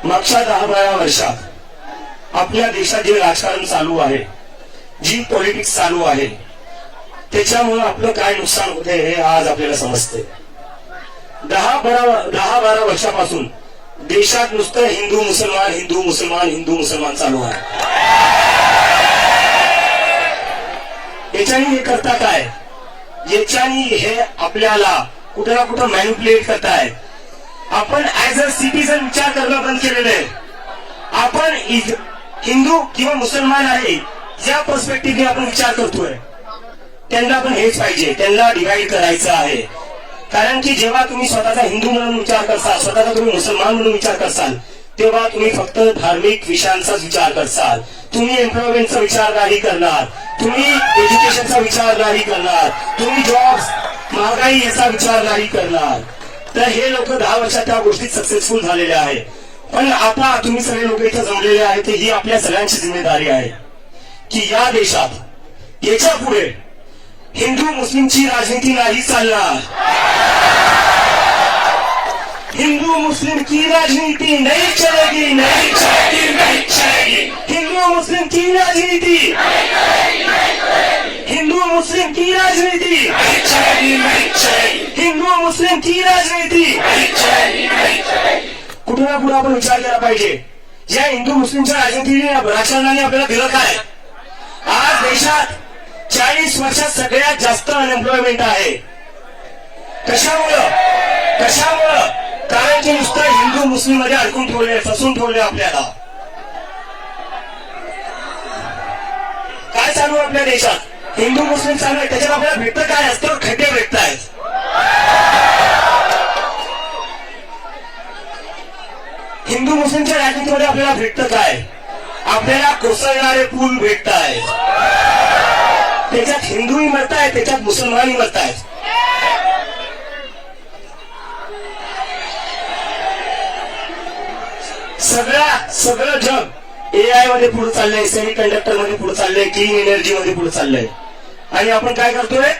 मागच्या 10-12 वर्षात आपल्या देशात जे राजकारण चालू आहे, जी पॉलिटिक्स चालू आहे, त्याच्यामुळे आपलं काय नुकसान होते हे आज आपल्याला समजते. 10-12 वर्षापासून देशात नुसतं हिंदू मुसलमान हिंदू मुसलमान हिंदू मुसलमान चालू आहे. याच्यानी हे करता काय, याच्यानी हे आपल्याला कुठे ना कुठं मॅनिप्युलेट करतायत. आपण ऍज अ सिटीजन विचार करणं बंद केलेलं आहे. आपण हिंदू किंवा मुसलमान आहे या पर्स्पेक्टिव्हने आपण विचार करतोय. त्यांना पण हेच पाहिजे, त्यांना डिवाइड करायचं आहे. कारण की जेव्हा तुम्ही स्वतःचा हिंदू म्हणून विचार करसाल, स्वतःचा तुम्ही मुसलमान म्हणून विचार करसाल, तेव्हा तुम्ही फक्त धार्मिक विषयांचाच विचार करसाल. तुम्ही एम्प्लॉयमेंटचा विचार नाही करणार, तुम्ही एज्युकेशनचा विचार नाही करणार, तुम्ही जॉब्स महागाई याचा विचार नाही करणार. तर हे लोक 10 वर्षात त्या गोष्टीत सक्सेसफुल झालेले आहे. पण आता तुम्ही सगळे लोक इथं जमलेले आहेत, ही आपल्या सगळ्यांची जिम्मेदारी आहे की या देशात याच्या पुढे हिंदू मुस्लिमची राजनीती नाही चालणार. हिंदू मुस्लिम की राजनीति नहीं चलेगी, नहीं चलेगी, नहीं चलेगी. हिंदू मुस्लिम की राजनीति, हिंदू मुस्लिम की राजनीति नहीं चलेगी, नहीं चलेगी. हिंदू मुस्लिम की राजनीति नहीं चलेगी, नहीं चलेगी. कुठे ना कुठे आपण विचार केला पाहिजे, या हिंदू मुस्लिमच्या राजनीतीने राजकारणाने आपल्याला दिलं काय. आज देशात 40 वर्षात सगळ्यात जास्त अनएम्प्लॉयमेंट आहे. कशामुळं कशामुळं कारण की नुसतं हिंदू मुस्लिम मध्ये अडकून ठेवले, फसून ठेवले आपल्याला. काय चालू आपल्या देशात, हिंदू मुस्लिम चालू आहे, त्याच्यात आपल्याला भेटतं काय असतं, खड्डे भेटत आहेत. हिंदू मुस्लिमच्या राजनीतीमध्ये आपल्याला भेटतं काय, आपल्याला कोसळणारे पूल भेटत आहेत. त्याच्यात हिंदूही मरतायत, त्याच्यात मुसलमानही मरतायत. सगळं जग एआय मध्ये पुढे चाललंय, सेमी कंडक्टर मध्ये पुढे चाललंय, क्लीन एनर्जी मध्ये पुढे चाललंय. आणि आपण काय करतोय,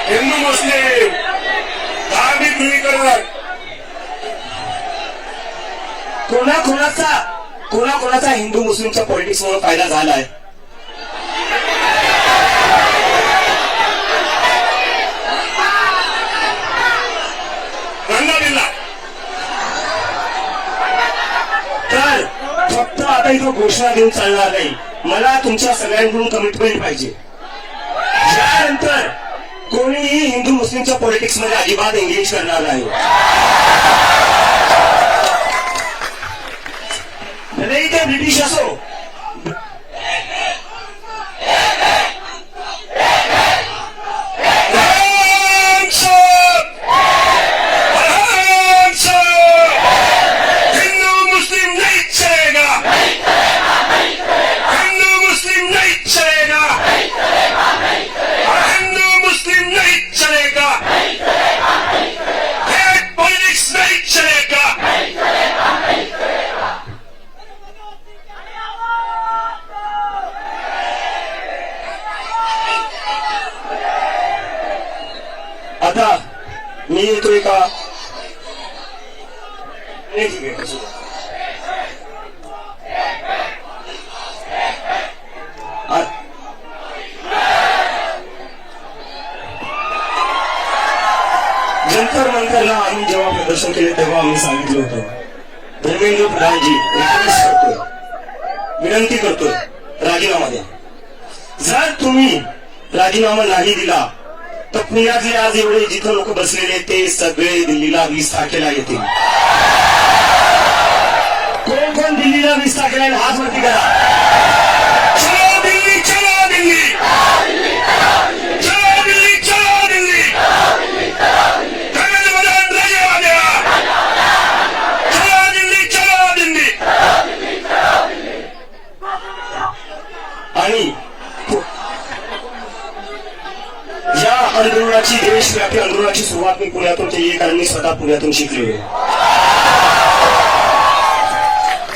हिंदू मुस्लिम धार्मिक ध्रुवीकरण, कोणाचा हिंदू मुस्लिमच्या पॉलिटिक्स मुळे फायदा झालाय. तर फक्त आता इथं घोषणा देऊन चालणार नाही, मला तुमच्या सगळ्यांकडून कमिटमेंट पाहिजे. यानंतर कोणीही हिंदू मुस्लिमच्या पॉलिटिक्स मध्ये अजिबात एंगेज करणार नाही. भले ते ब्रिटिश असो, आता मी येतोय का, जंतर मंतरला आम्ही जेव्हा प्रदर्शन केले तेव्हा आम्ही सांगितलं होतं, धर्मेंद्र प्रधानजी रिक्वेस्ट करतोय, विनंती करतोय, राजीनामा द्या. जर तुम्ही राजीनामा नाही दिला तर पुण्यातले आज एवढे जिथं लोक बसलेले ते सगळे दिल्लीला 20 तारखेला येतील. कोण कोण दिल्लीला 20 तारखेला हात वरती करा. चलो दिल्ली, चलो दिल्ली, चलो दिल्ली, चलो दिल्ली, धर्मेंद्र प्रधान राजीनामा द्या. चलो दिल्ली, चलो दिल्ली. आणि या आंदोलनाची, देशव्यापी आंदोलनाची सुरुवात मी पुण्यातून केली, कारण मी स्वतः पुण्यातून शिकलेलो.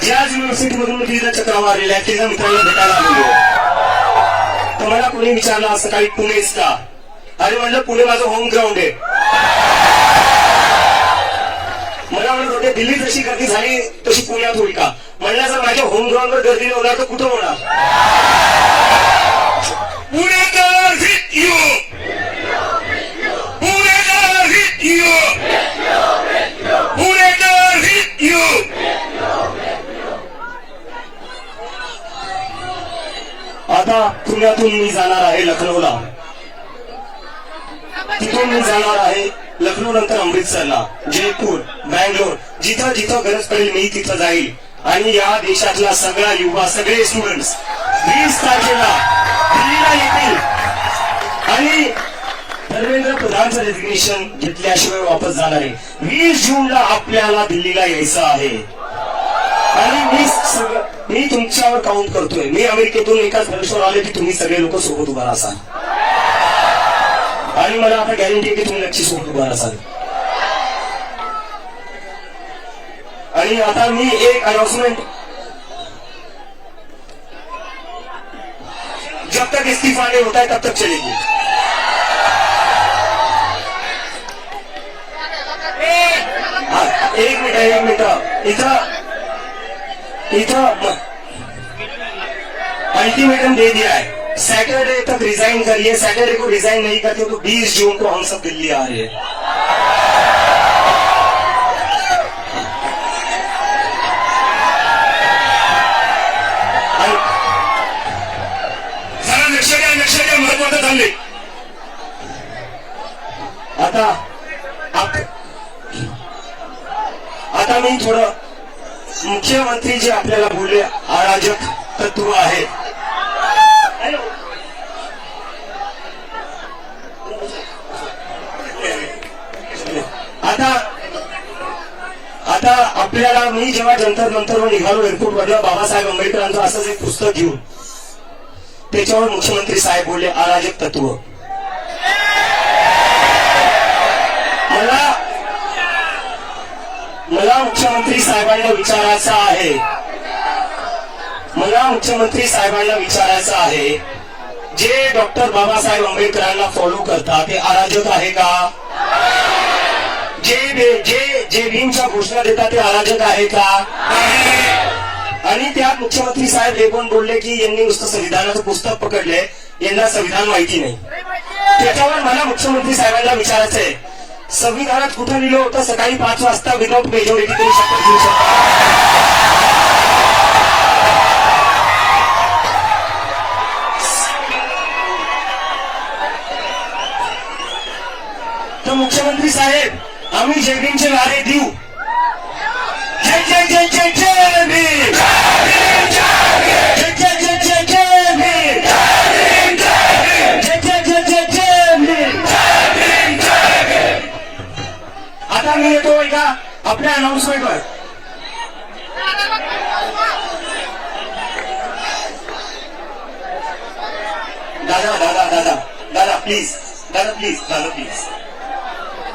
याच युनिव्हर्सिटीमधून मी तिथं चक्रा मारलेल्या, तिथं मित्रांना भेटायला आलेलो. तर मला कोणी विचारलं सकाळी पुणेच का, अरे म्हणलं पुणे माझं होम ग्राउंड आहे. म्हणजे दिल्ली जशी गर्दी झाली तशी पुण्यात होईल का? म्हणलं जर माझ्या होम ग्राउंडवर गर्दी नाही होणार तर कुठं होणार? Punekar hit you, Punekar hit you, Punekar hit you. आता पुण्यातून मी जाणार आहे लखनौला, तिथून मी जाणार आहे लखनौ नंतर अमृतसरला, जयपूर, बँगलोर, जिथं जिथं गरज पडेल मी तिथं जाईल. आणि या देशातला सगळा युवा, सगळे स्टुडंट्स 20 तारखेला दिल्लीला येतील आणि धर्मेंद्र प्रधानचं रेजिग्नेशन घेतल्याशिवाय वापस जाणार आहे. 20 जूनला आपल्याला दिल्लीला यायचं आहे. आणि मी तुमच्यावर काउंट करतोय. मी अमेरिकेतून एकाच भरोश्यावर आले की तुम्ही सगळे लोक सोबत उभा असाल आणि मला आता गॅरंटी आहे की तुम्ही नक्की सोबत उभा असाल. आणि आता मी एक अनाउंसमेंट, जब तक इस्तीफा नहीं होता है तब तक चलेगी. एक मिनिट इथं अल्टीमेटम दे दिया है, सैटरडे तक रिजाइन करिए. सैटरडे को रिजाइन नहीं करते तो 20 जून को हम सब दिल्ली आ रहे हैं. लक्ष द्या महत्वाचं चालले. आता मी थोडं मुख्यमंत्री जे आपल्याला बोलले अराजक तत्व आहे. आता आपल्याला, मी जेव्हा जंतर मंतरवर निघालो एअरपोर्टवरला बाबासाहेब आंबेडकरांचं असंच एक पुस्तक घेऊन, त्याच्यावर मुख्यमंत्री साहेब बोलले अराजक तत्व. मला मुख्यमंत्री साहेबांना विचारायचं आहे, जे डॉक्टर बाबासाहेब आंबेडकरांना फॉलो करतात ते अराजक आहे का? जे भीमच्या घोषणा देतात ते अराजक आहे का? आणि त्यात मुख्यमंत्री साहेब हे पण बोलले की यांनी नुसतं संविधानाचं पुस्तक पकडले, यांना संविधान माहिती नाही. त्याच्यावर मला मुख्यमंत्री साहेबांना विचारायचं आहे, संविधानात कुठं लिहिलं होतं सकाळी 5 वाजता विदाउट मेजॉरिटी करू शकता? तर मुख्यमंत्री साहेब, आम्ही जय भीमचे नारे देऊ. जय जय जय जय जय भीम, जय जय जय जय जय भीम, जय जय जय जय जय भीम. आता मी येतो एका आपल्या अनाउन्समेंटवर. दादा प्लीज.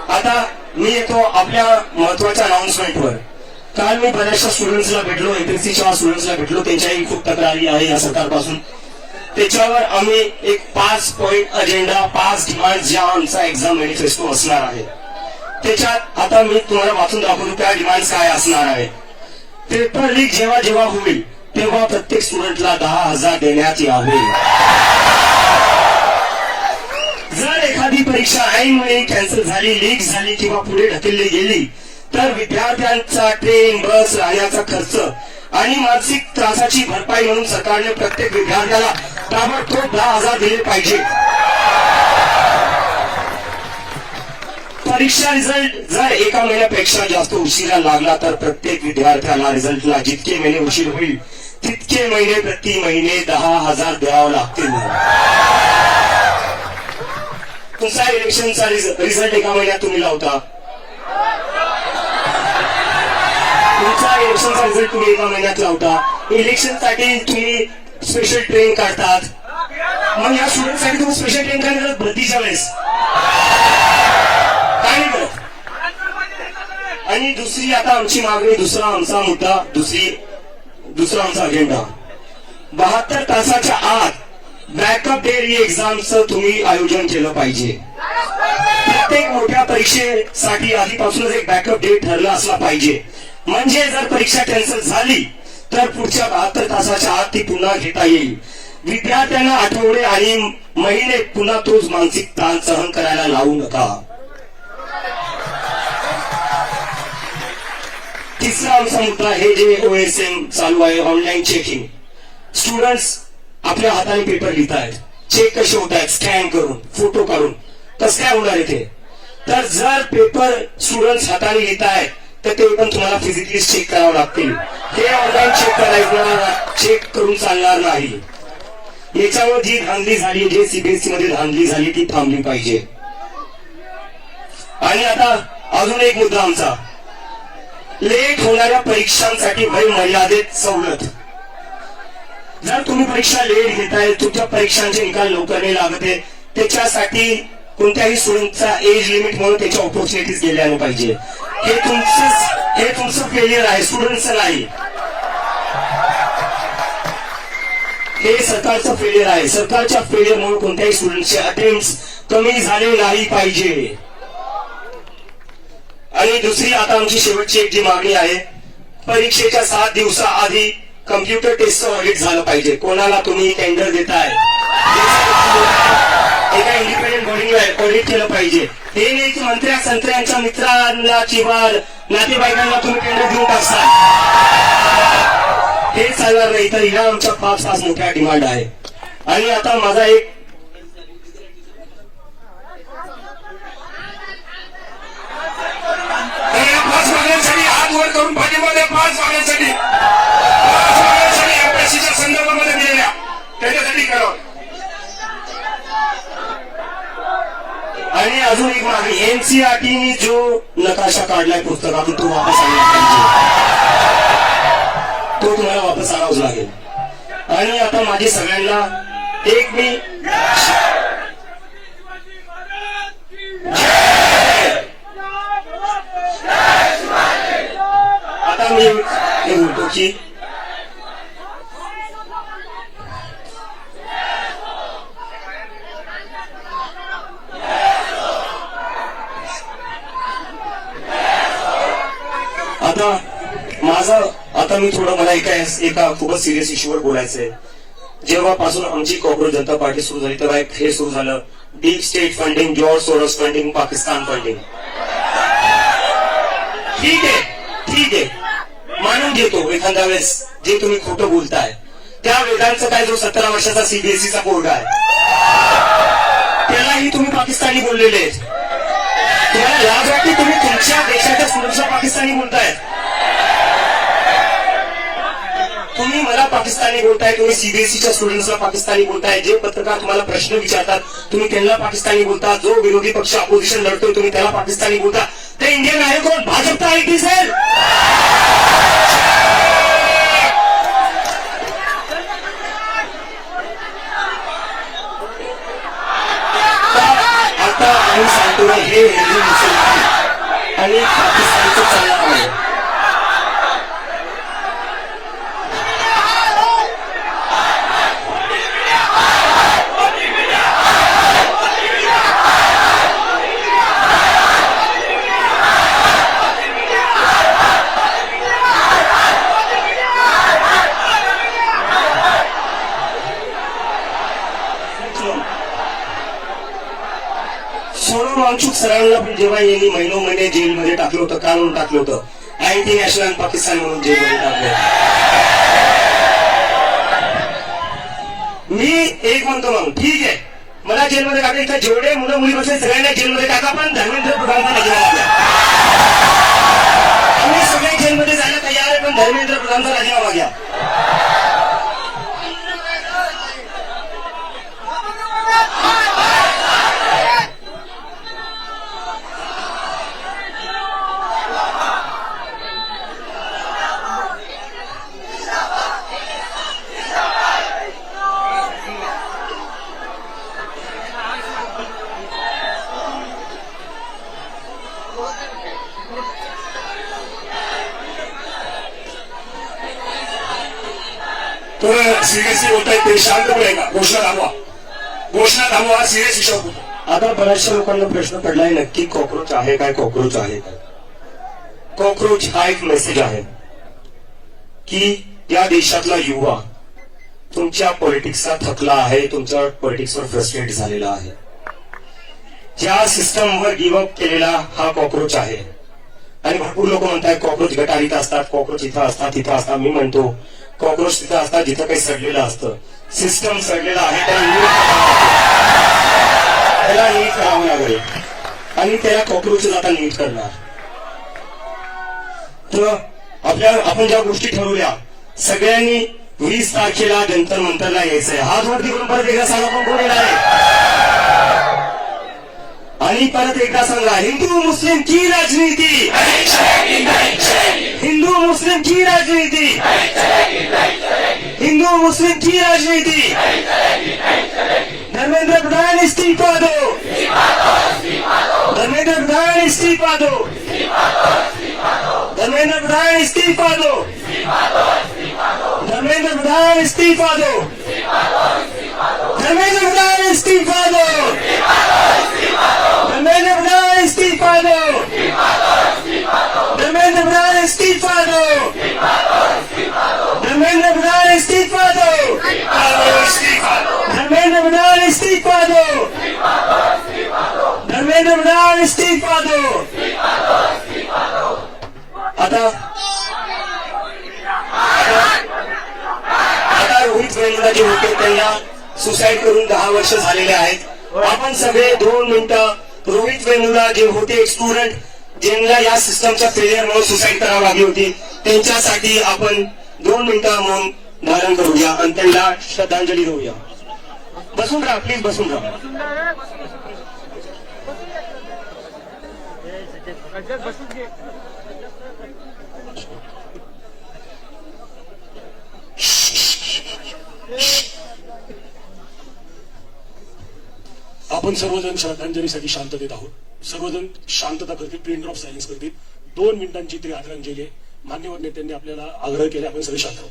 आता मी येतो आपल्या महत्वाच्या अनाउन्समेंटवर. काल मी बऱ्याचशा स्टुडंट्सला भेटलो, एपीएससीच्या स्टुडंट्सला भेटलो, त्यांच्याही खूप तक्रारी आहे या सरकारपासून. त्याच्यावर आम्ही एक 5 पॉइंट अजेंडा, 5 डिमांड ज्या आमचा एक्झाम मॅनिफेस्टो असणार आहे, त्याच्यात आता मी तुम्हाला वाचून दाखवतो त्या डिमांड काय असणार आहे. पेपर लीक जेव्हा जेव्हा होईल तेव्हा प्रत्येक स्टुडंटला 10,000 देण्यात यावे. जर एखादी परीक्षा ऐनवेळी कॅन्सल झाली, लीक झाली किंवा पुढे ढकलली गेली तर विद्यार्थ्यांचा ट्रेन, बस, राहण्याचा खर्च आणि मानसिक त्रासाची भरपाई म्हणून सरकारने प्रत्येक विद्यार्थ्याला ताबडतोब 10,000 दिले पाहिजे. परीक्षा रिझल्ट जर एका महिन्यापेक्षा जास्त उशिरा लागला तर प्रत्येक विद्यार्थ्याला रिझल्टला जितके महिने उशीर होईल तितके महिने प्रति महिने 10,000 द्यावं लागतील. तुमचा इलेक्शनचा रिझल्ट एका महिन्यात तुम्ही लावता, तुमचा इलेक्शनचा रिझल्ट तुम्ही एका महिन्यात लावता. इलेक्शनसाठी तुम्ही स्पेशल ट्रेन काढतात. मग या स्टुडंटसाठी तुम्ही स्पेशल ट्रेन काय करत भरतीच्या वेळेस काय नाही करत. आणि दुसरी आता आमची मागणी, दुसरा आमचा मुद्दा, दुसरा आमचा अजेंडा, 72 तासाच्या आत बॅकअप डे री एक्झामचं तुम्ही आयोजन केलं पाहिजे. प्रत्येक मोठ्या परीक्षेसाठी आधीपासूनच एक बॅकअप डे ठरला असला पाहिजे. म्हणजे जर परीक्षा कॅन्सल झाली तर पुढच्या 72 तासाच्या आत ती पुन्हा घेता येईल. विद्यार्थ्यांना आठवडे आणि महिने पुन्हा तोच मानसिक ताण सहन करायला लावू नका. तिसरा आमचा मुद्दा हे जे OSM चालू आहे, ऑनलाईन चेकिंग. स्टुडंट्स आपल्या हाताने पेपर लिहित आहेत, चेक कसे होत आहेत, स्कॅन करून, फोटो काढून. कसं काय होणार इथे? तर जर पेपर स्टुडंट्स हाताने लिहित आहेत तर ते पण तुम्हाला फिजिकली चेक करावं लागतील. हे ऑनलाईन चेक करायचं, चेक करून चालणार नाही. याच्यावर जी धांदली झाली, जे CBSE मध्ये धांदली झाली ती थांबली पाहिजे. आणि आता अजून एक मुद्दा आमचा, लेट होणाऱ्या परीक्षांसाठी वय मर्यादेत सवलत. जर तुम्ही परीक्षा लेट घेताय, तुमच्या परीक्षांचे निकाल लवकर नाही लागत आहे, त्याच्यासाठी कोणत्याही स्टुडंटचा एज लिमिट म्हणून त्याच्या ऑपॉर्च्युनिटीज गेल्या नाही पाहिजे. हे तुमचं फेलियर आहे, स्टुडंटचं नाही. हे सरकारचं फेलियर आहे. सरकारच्या फेलियर म्हणून कोणत्याही स्टुडंटचे अटेम्प्ट कमी झाले नाही पाहिजे. आणि दुसरी आता आमची शेवटची एक जी मागणी आहे, परीक्षेच्या 7 दिवसाआधी कम्प्युटर टेस्टचं ऑडिट झालं पाहिजे. कोणाला तुम्ही टेंडर देताय एका इंडिपेंडेंट बॉडीने ऑडिट केलं पाहिजे. हे नाही की मंत्र्या संत्र्यांच्या मित्रांना किंवा नातेवाईकांना तुम्ही टेंडर देऊन टाकता. हे चालणार नाही. तर ह्या आमच्या 5 मोठ्या डिमांड आहे. आणि आता माझा एक हात वर करून पाठीमध्ये 5 मागण्यासाठी एमपीएससीच्या संदर्भामध्ये दिलेल्या त्याच्यासाठी करावं. आणि अजून एक मागणी, NCERTने जो नकाशा काढलाय पुस्तकातून तो वापस आणला पाहिजे. तो तुम्हाला वापस आणावाच लागेल. आणि आता माझी सगळ्यांना एक मी आता मी हे बोलतो की आता मी थोडं मला एका खूपच सिरियस इश्यूवर बोलायचंय. जेव्हापासून आमची कॉर्पोरेट जनता पार्टी सुरू झाली तेव्हा एक हे सुरू झालं, deep state funding, George Soros funding, Pakistan funding. ठीक आहे मानून घेतो एखाद्या वेळेस जे तुम्ही खोटं बोलताय. त्या वेदांचं काय जो 17 वर्षाचा CBSEचा बोर्ड आहे त्यालाही तुम्ही पाकिस्तानी बोललेले आहेत. तुम्हाला लाज वाटते? तुम्ही तुमच्या देशाच्या स्टुडंट्सला पाकिस्तानी बोलतायत. तुम्ही मला पाकिस्तानी बोलताय, तुम्ही CBSEच्या स्टुडंट्सला पाकिस्तानी बोलताय. जे पत्रकार तुम्हाला प्रश्न विचारतात तुम्ही त्यांना पाकिस्तानी बोलता. जो विरोधी पक्ष अपोजिशन लढतोय तुम्ही त्याला पाकिस्तानी बोलता. ते इंडियन आहे कोण? भाजपचा आहे की सर? आता आम्ही सांगतो हे आणि पाकिस्तानचं चालणार आहे. वांगचूक सरांना पण जेव्हा यांनी महिने जेलमध्ये टाकलं होतं, का म्हणून टाकलं होतं? अँटी नॅशनल पाकिस्तान म्हणून जेलमध्ये टाकलं. मी एक म्हणतो मग ठीक आहे, मला जेलमध्ये टाकलं. इथं जेवढे मुलं मुली बसले सगळ्यांना जेलमध्ये टाका, पण धर्मेंद्र प्रधानचा राजीनामा घ्या. आम्ही सगळे जेलमध्ये जायला तयार आहे, पण धर्मेंद्र प्रधानचा राजीनामा घ्या. तर सिरियसली बोलताय ते शांतपणे का घोषणा थांबवा हा सिरियस विषय होतो. आता बऱ्याचशा लोकांना प्रश्न पडलाय नक्की कॉक्रोच आहे काय, कॉक्रोच आहे काय. कॉकरोच हा एक मेसेज आहे की या देशातला युवा तुमच्या पॉलिटिक्सचा थकला आहे, तुमच्या पॉलिटिक्सवर फ्रस्ट्रेट झालेला आहे. ज्या सिस्टमवर गिव्हअप केलेला हा कॉकरोच आहे. आणि भरपूर लोक म्हणतात कॉकरोच गटारीत असतात, कॉकरोच इथं असतात तिथं असतात. मी म्हणतो कॉकरोच तिथं असतात जिथं काही सडलेलं असतं. सिस्टम सडलेला आहे, त्याला नीट करावं लागेल आणि त्याला कॉकरोचेस आता नीट करणार. तर आपण ज्या गोष्टी ठरवल्या सगळ्यांनी 20 तारखेला जंतर मंतरला यायचंय. हात वरती करून परत एकदा सांगा पण कोण येणार आहे. आणि परत एकदा सांगा, हिंदू मुस्लिम की राजनीति, हिंदू मुस्लिम की राजनीति, हिंदू मुस्लिम की राजनीति. धर्मेंद्र प्रधान इस्तीफा दो, धर्मेंद्र प्रधान इस्तीफा दो, धर्मेंद्र प्रधान इस्तीफा दो, धर्मेंद्र प्रधान इस्तीफा दो, धर्मेंद्र प्रधान इस्तीफा दो, धर्मेंद्र प्रधान इस्तीफा दो, धर्मेंद्र प्रधान इस्तीफा दो, धर्मेंद्र प्रधान इस्तीफा दो, धर्मेंद्र प्रधान इस्तीफा दो, धर्मेंद्र प्रधान इस्तीफा दो. आता रोहित वेमुला जे होते त्यांना सुसाईड करून 10 वर्ष झालेले आहेत. आपण सगळे 2 मिनिटं रोहित वेमुला जे होते एक स्टुडंट ज्यांना या सिस्टमच्या फेलियरमुळे सुसाईड करावी लागली होती, त्यांच्यासाठी आपण 2 मिनिटं मौन धारण करूया आणि त्यांना श्रद्धांजली देऊया. बसून राहा प्लीज, बसून राहा. आपण सर्वजण श्रद्धांजलीसाठी शांततेत आहोत. सर्वजण शांतता करतील, पिन ड्रॉप सायलेन्स करतील. 2 मिनिटांची तरी आदरांजली आहे. मान्यवर नेत्यांनी आपल्याला आग्रह केला, आपण सगळे शांत आहोत.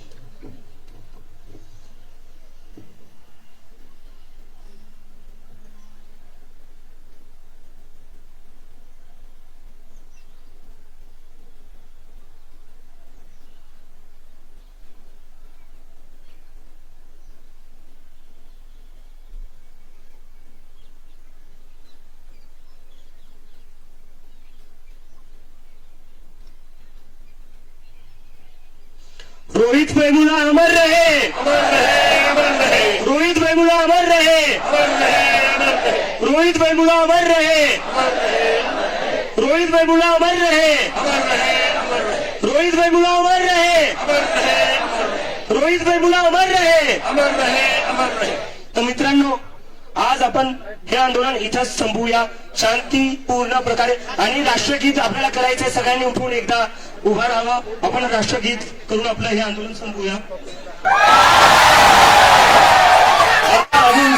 रोहित वेमुला अमर रहे, रोहित वेमुला अमर रहे, रोहित वेमुला अमर रहे, रोहित वेमुला अमर रहे, रोहित वेमुला अमर रहे, रोहित वेमुला अमर रहे. तर मित्रांनो, आज आपण हे आंदोलन इथंच संपवूया शांतीपूर्ण प्रकारे. आणि राष्ट्रगीत आपल्याला करायचंय, सगळ्यांनी उठून एकदा उभा राहावा. आपण राष्ट्रगीत करून आपलं हे आंदोलन संपवूया. अजून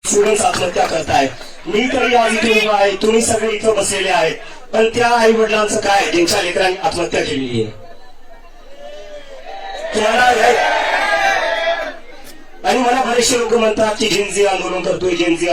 स्टुडंट्स आत्महत्या करताय. मी तरी आज इथे उभा आहे, तुम्ही सगळे इथं बसलेले आहेत, पण त्या आई वडिलांचं काय ज्यांच्या लेकरांनी आत्महत्या केलेली आहे. तुम्हाला आणि मला बरेचसे लोक म्हणतात की जेनझी आंदोलन करतोय, जेनझी